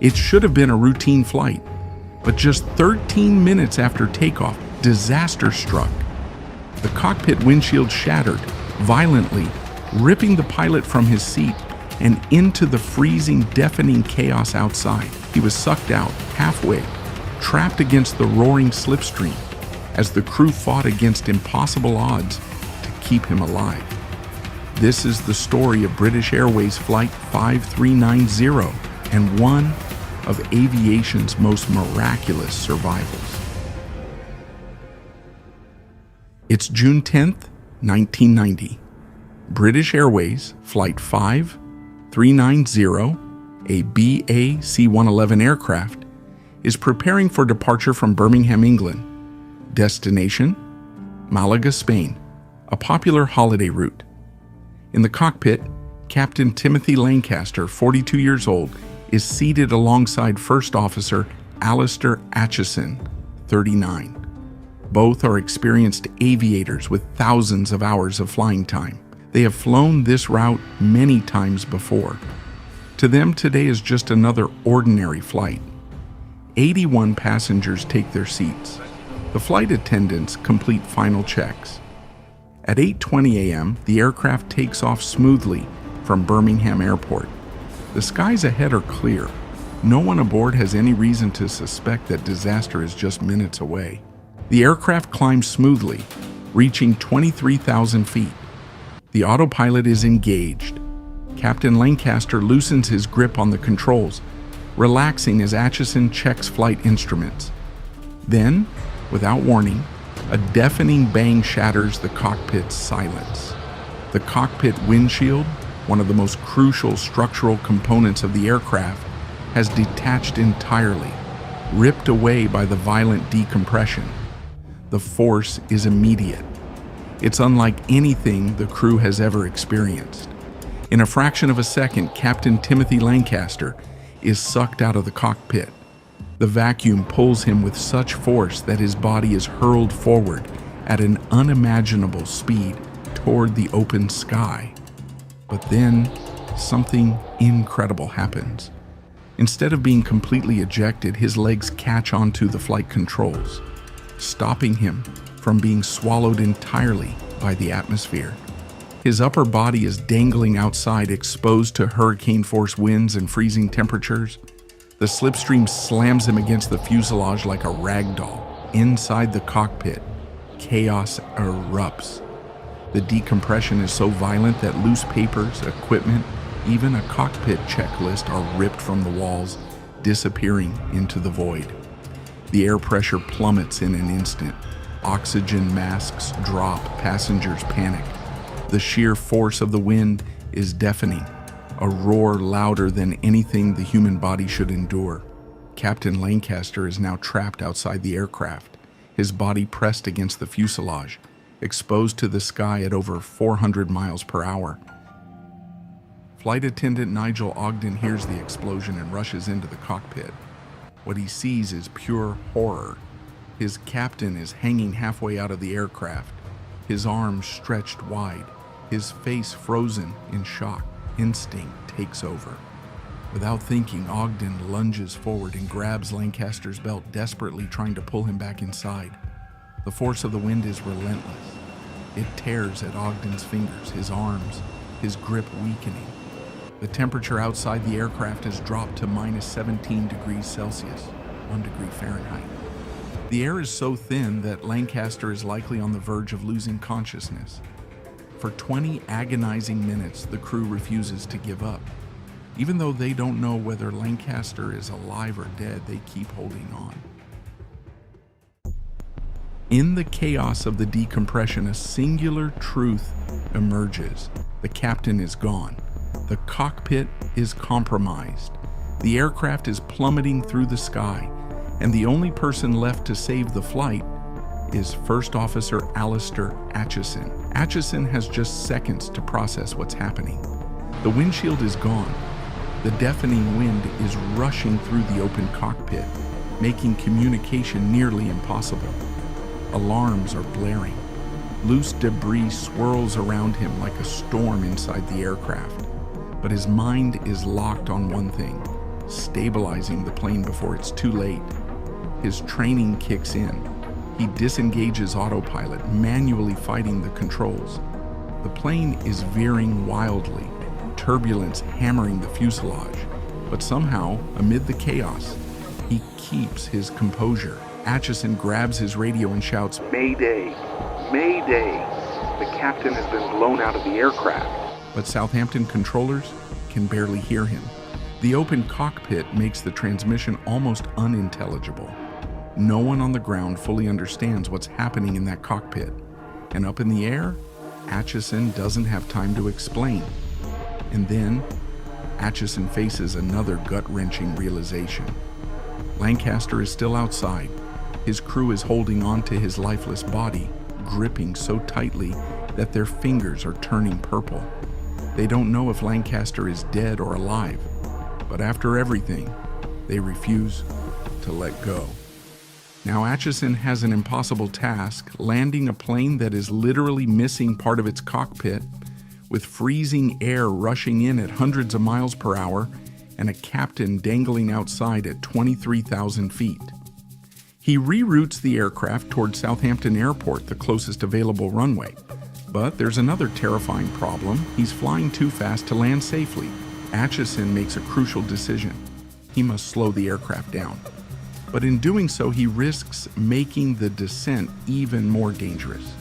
It should have been a routine flight, but just 13 minutes after takeoff, disaster struck. The cockpit windshield shattered violently, ripping the pilot from his seat and into the freezing, deafening chaos outside. He was sucked out halfway, trapped against the roaring slipstream, as the crew fought against impossible odds to keep him alive. This is the story of British Airways Flight 5390 and one of aviation's most miraculous survivals. It's June 10th, 1990. British Airways Flight 5390, a BA C-111 aircraft, is preparing for departure from Birmingham, England. Destination: Malaga, Spain, a popular holiday route. In the cockpit, Captain Timothy Lancaster, 42 years old, is seated alongside First Officer Alistair Aitchison, 39. Both are experienced aviators with thousands of hours of flying time. They have flown this route many times before. To them, today is just another ordinary flight. 81 passengers take their seats. The flight attendants complete final checks. At 8:20 a.m., the aircraft takes off smoothly from Birmingham Airport. The skies ahead are clear. No one aboard has any reason to suspect that disaster is just minutes away. The aircraft climbs smoothly, reaching 23,000 feet. The autopilot is engaged. Captain Lancaster loosens his grip on the controls, relaxing as Aitchison checks flight instruments. Then, without warning, a deafening bang shatters the cockpit's silence. The cockpit windshield, one of the most crucial structural components of the aircraft, has detached entirely, ripped away by the violent decompression. The force is immediate. It's unlike anything the crew has ever experienced. In a fraction of a second, Captain Timothy Lancaster is sucked out of the cockpit. The vacuum pulls him with such force that his body is hurled forward at an unimaginable speed toward the open sky. But then, something incredible happens. Instead of being completely ejected, his legs catch onto the flight controls, stopping him from being swallowed entirely by the atmosphere. His upper body is dangling outside, exposed to hurricane-force winds and freezing temperatures. The slipstream slams him against the fuselage like a rag doll. Inside the cockpit, chaos erupts. The decompression is so violent that loose papers, equipment, even a cockpit checklist are ripped from the walls, disappearing into the void. The air pressure plummets in an instant. Oxygen masks drop, passengers panic. The sheer force of the wind is deafening, a roar louder than anything the human body should endure. Captain Lancaster is now trapped outside the aircraft, his body pressed against the fuselage, exposed to the sky at over 400 miles per hour. Flight attendant Nigel Ogden hears the explosion and rushes into the cockpit. What he sees is pure horror. His captain is hanging halfway out of the aircraft, his arms stretched wide, his face frozen in shock. Instinct takes over. Without thinking, Ogden lunges forward and grabs Lancaster's belt, desperately trying to pull him back inside. The force of the wind is relentless. It tears at Ogden's fingers, his arms, his grip weakening. The temperature outside the aircraft has dropped to minus 17 degrees Celsius, 1 degree Fahrenheit. The air is so thin that Lancaster is likely on the verge of losing consciousness. For 20 agonizing minutes, the crew refuses to give up. Even though they don't know whether Lancaster is alive or dead, they keep holding on. In the chaos of the decompression, a singular truth emerges. The captain is gone. The cockpit is compromised. The aircraft is plummeting through the sky, and the only person left to save the flight is First Officer Alistair Aitchison. Aitchison has just seconds to process what's happening. The windshield is gone. The deafening wind is rushing through the open cockpit, making communication nearly impossible. Alarms are blaring. Loose debris swirls around him like a storm inside the aircraft. But his mind is locked on one thing. stabilizing the plane before it's too late. His training kicks in. He disengages autopilot, manually fighting the controls. The plane is veering wildly, turbulence hammering the fuselage. But somehow, amid the chaos, he keeps his composure. Acheson grabs his radio and shouts, "Mayday! Mayday! The captain has been blown out of the aircraft." But Southampton controllers can barely hear him. The open cockpit makes the transmission almost unintelligible. No one on the ground fully understands what's happening in that cockpit. And up in the air, Acheson doesn't have time to explain. And then, Acheson faces another gut-wrenching realization. Lancaster is still outside. His crew is holding on to his lifeless body, gripping so tightly that their fingers are turning purple. They don't know if Lancaster is dead or alive, but after everything, they refuse to let go. Now Acheson has an impossible task, landing a plane that is literally missing part of its cockpit, with freezing air rushing in at hundreds of miles per hour and a captain dangling outside at 23,000 feet. He reroutes the aircraft toward Southampton Airport, the closest available runway. But there's another terrifying problem. He's flying too fast to land safely. Acheson makes a crucial decision. He must slow the aircraft down. But in doing so, he risks making the descent even more dangerous.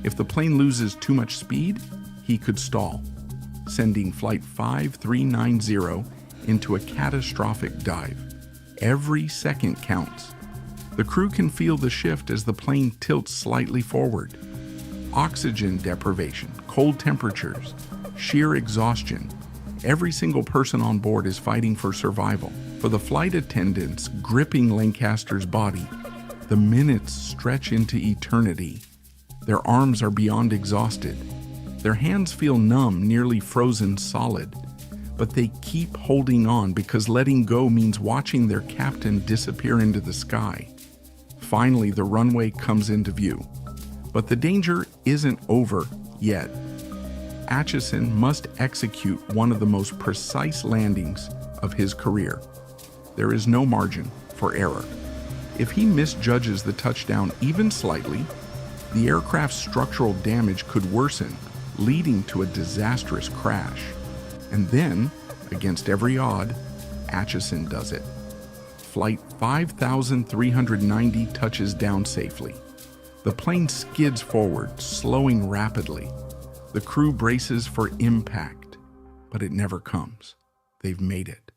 If the plane loses too much speed, he could stall, sending Flight 5390 into a catastrophic dive. Every second counts. The crew can feel the shift as the plane tilts slightly forward. Oxygen deprivation, cold temperatures, sheer exhaustion. Every single person on board is fighting for survival. For the flight attendants gripping Lancaster's body, the minutes stretch into eternity. Their arms are beyond exhausted. Their hands feel numb, nearly frozen solid. But they keep holding on because letting go means watching their captain disappear into the sky. Finally, the runway comes into view. But the danger isn't over yet. Acheson must execute one of the most precise landings of his career. There is no margin for error. If he misjudges the touchdown even slightly, the aircraft's structural damage could worsen, leading to a disastrous crash. And then, against every odd, Acheson does it. Flight 5390 touches down safely. The plane skids forward, slowing rapidly. The crew braces for impact, but it never comes. They've made it.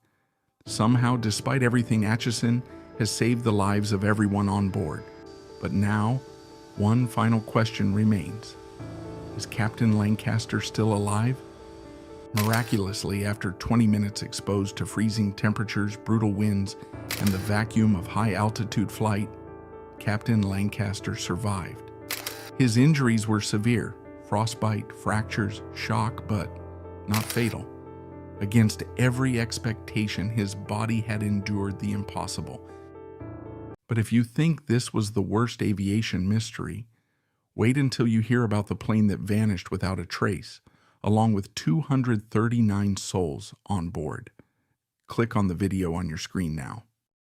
Somehow, despite everything, Acheson has saved the lives of everyone on board. But now, one final question remains. Is Captain Lancaster still alive? Miraculously, after 20 minutes exposed to freezing temperatures, brutal winds, and the vacuum of high-altitude flight, Captain Lancaster survived. His injuries were severe: frostbite, fractures, shock, but not fatal. Against every expectation, his body had endured the impossible. But if you think this was the worst aviation mystery, wait until you hear about the plane that vanished without a trace, along with 239 souls on board. Click on the video on your screen now.